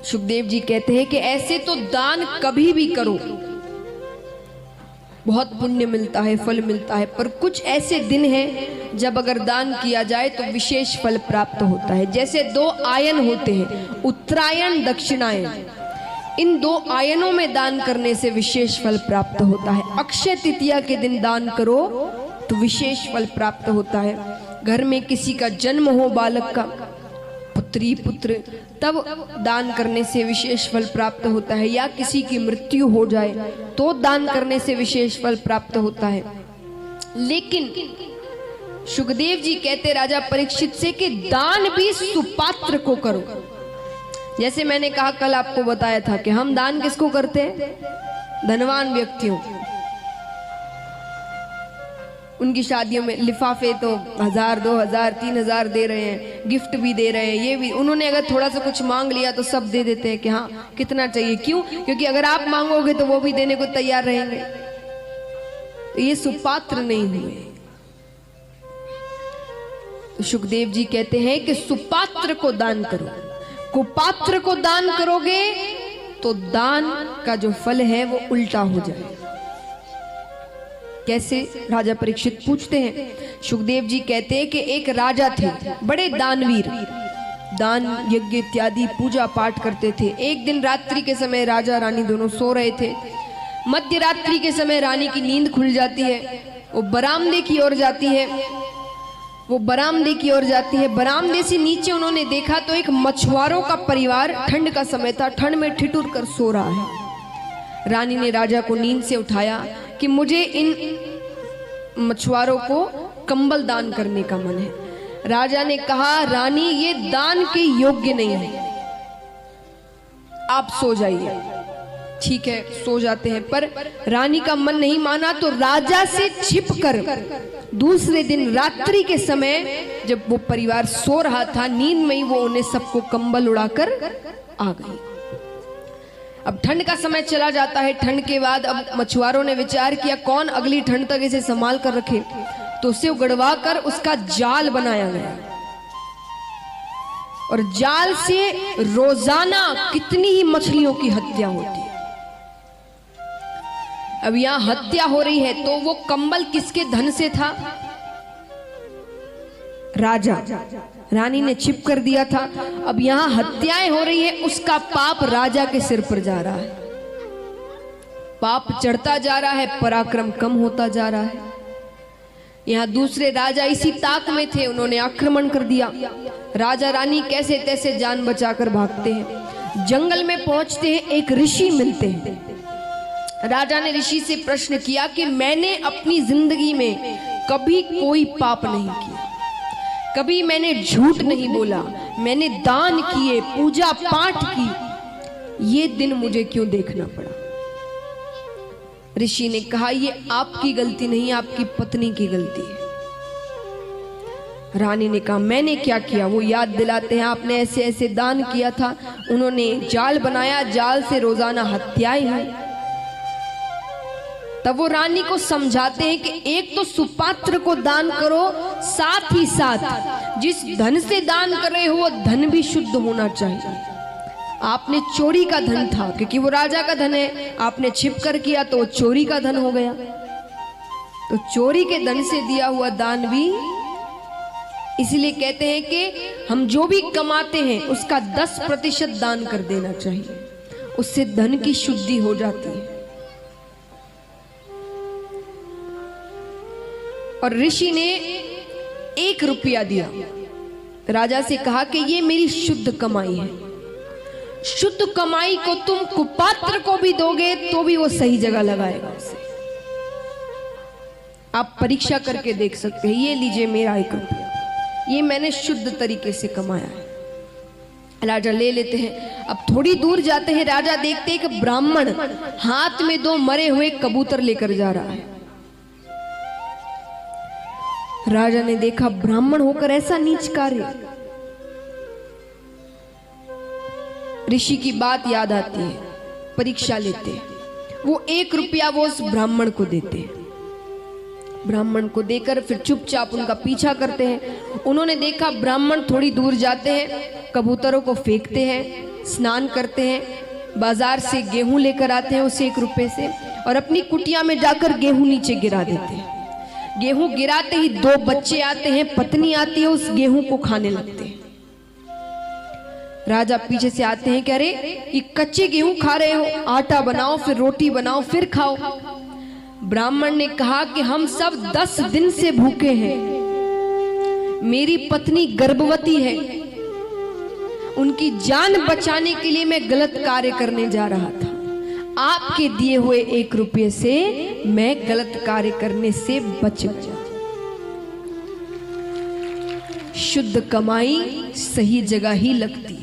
सुखदेव जी कहते हैं कि ऐसे तो दान कभी भी करो, बहुत पुण्य मिलता है, फल मिलता है, पर कुछ ऐसे दिन हैं जब अगर दान किया जाए तो विशेष फल प्राप्त होता है। जैसे 2 आयन होते हैं, उत्तरायण दक्षिणायन, इन 2 आयनों में दान करने से विशेष फल प्राप्त होता है। अक्षय तृतीया के दिन दान करो तो विशेष फल प्राप्त होता है। घर में किसी का जन्म हो, बालक का, पुत्री पुत्र, तब दान करने से विशेष फल प्राप्त होता है। या किसी की मृत्यु हो जाए तो दान करने से विशेष फल प्राप्त होता है। लेकिन सुखदेव जी कहते राजा परीक्षित से कि दान भी सुपात्र को करो। जैसे मैंने कहा, कल आपको बताया था कि हम दान किसको करते हैं? धनवान व्यक्तियों। उनकी शादियों में लिफाफे तो 1000, 2000, 3000 दे रहे हैं, गिफ्ट भी दे रहे हैं। ये भी उन्होंने अगर थोड़ा सा कुछ मांग लिया तो सब दे देते हैं कि हाँ कितना चाहिए। क्यों? क्योंकि अगर आप मांगोगे तो वो भी देने को तैयार रहेंगे। तो ये सुपात्र नहीं हुए। तो सुखदेव जी कहते हैं कि सुपात्र को दान करो, कुपात्र को दान करोगे तो दान का जो फल है वो उल्टा हो जाए। कैसे? राजा परीक्षित पूछते हैं। सुखदेव जी कहते हैं कि एक राजा थे, बड़े दानवीर, दान यज्ञ इत्यादि पूजा पाठ करते थे। एक दिन रात्रि के समय राजा रानी दोनों सो रहे थे। मध्य रात्रि के समय रानी की नींद खुल जाती है, वो बरामदे की ओर जाती है, बरामदे से नीचे उन्होंने देखा तो एक मछुआरों का परिवार, ठंड का समय था, ठंड में ठिठुर कर सो रहा है। रानी ने राजा को नींद से उठाया कि मुझे इन मछुआरों को कंबल दान करने का मन है। राजा ने कहा, रानी ये दान के योग्य नहीं है, आप सो जाइए। ठीक है, सो जाते हैं। पर रानी का मन नहीं माना तो राजा से छिपकर दूसरे दिन रात्रि के समय जब वो परिवार सो रहा था, नींद में ही वो उन्हें सबको कंबल उड़ाकर आ गई। अब ठंड का समय चला जाता है। ठंड के बाद अब मछुआरों ने विचार किया कौन अगली ठंड तक इसे संभाल कर रखे, तो उसे उगड़वा कर उसका जाल बनाया गया। और जाल से रोजाना कितनी ही मछलियों की हत्या होती है। अब यहां हत्या हो रही है तो वो कंबल किसके धन से था? राजा, रानी ने छिप कर दिया था। अब यहां हत्याएं हो रही है, उसका पाप राजा के सिर पर जा रहा है। पाप चढ़ता जा रहा है, पराक्रम कम होता जा रहा है। यहां दूसरे राजा इसी ताक में थे, उन्होंने आक्रमण कर दिया। राजा रानी कैसे तैसे जान बचाकर भागते हैं। जंगल में पहुंचते हैं, एक ऋषि मिलते हैं। राजा ने ऋषि से प्रश्न किया कि मैंने अपनी जिंदगी में कभी कोई पाप नहीं किया, कभी मैंने झूठ नहीं बोला, मैंने दान किए, पूजा पाठ की, ये दिन मुझे क्यों देखना पड़ा? ऋषि ने कहा, ये आपकी गलती नहीं, आपकी पत्नी की गलती है। रानी ने कहा, मैंने क्या किया? वो याद दिलाते हैं, आपने ऐसे ऐसे दान किया था, उन्होंने जाल बनाया, जाल से रोजाना हत्याएं हुई। तब वो रानी को समझाते हैं कि एक तो सुपात्र को दान करो, साथ ही साथ जिस धन से दान कर रहे हो वो धन भी शुद्ध होना चाहिए। आपने चोरी का धन था, क्योंकि वो राजा का धन है, आपने छिप कर किया तो वो चोरी का धन हो गया। तो चोरी के धन से दिया हुआ दान भी, इसलिए कहते हैं कि हम जो भी कमाते हैं उसका 10% दान कर देना चाहिए, उससे धन की शुद्धि हो जाती है। और ऋषि ने 1 रुपया दिया, राजा से कहा कि ये मेरी शुद्ध कमाई है, शुद्ध कमाई को तुम कुपात्र को भी दोगे तो भी वो सही जगह लगाएगा उसे। आप परीक्षा करके देख सकते हैं। ये लीजिए मेरा 1 रुपया, ये मैंने शुद्ध तरीके से कमाया है। राजा ले लेते हैं। अब थोड़ी दूर जाते हैं, राजा देखते हैं कि ब्राह्मण हाथ में 2 मरे हुए कबूतर लेकर जा रहा है। राजा ने देखा ब्राह्मण होकर ऐसा नीच कार्य। ऋषि की बात याद आती है, परीक्षा लेते हैं। वो 1 रुपया वो उस ब्राह्मण को देते हैं। ब्राह्मण को देकर फिर चुपचाप उनका पीछा करते हैं। उन्होंने देखा ब्राह्मण थोड़ी दूर जाते हैं, कबूतरों को फेंकते हैं, स्नान करते हैं, बाजार से गेहूं लेकर आते हैं उसे 1 रुपए से, और अपनी कुटिया में जाकर गेहूं नीचे गिरा देते हैं। गेहूं गिराते ही 2 बच्चे आते हैं, पत्नी आती है, उस गेहूं को खाने लगते हैं। राजा पीछे से आते हैं कि अरे ये कच्चे गेहूं खा रहे हो, आटा बनाओ, फिर रोटी बनाओ, फिर खाओ। ब्राह्मण ने कहा कि हम सब 10 दिन से भूखे हैं, मेरी पत्नी गर्भवती है, उनकी जान बचाने के लिए मैं गलत कार्य करने जा रहा था, आपके दिए हुए 1 रुपये से मैं गलत कार्य करने से बच गया। शुद्ध कमाई सही जगह ही लगती।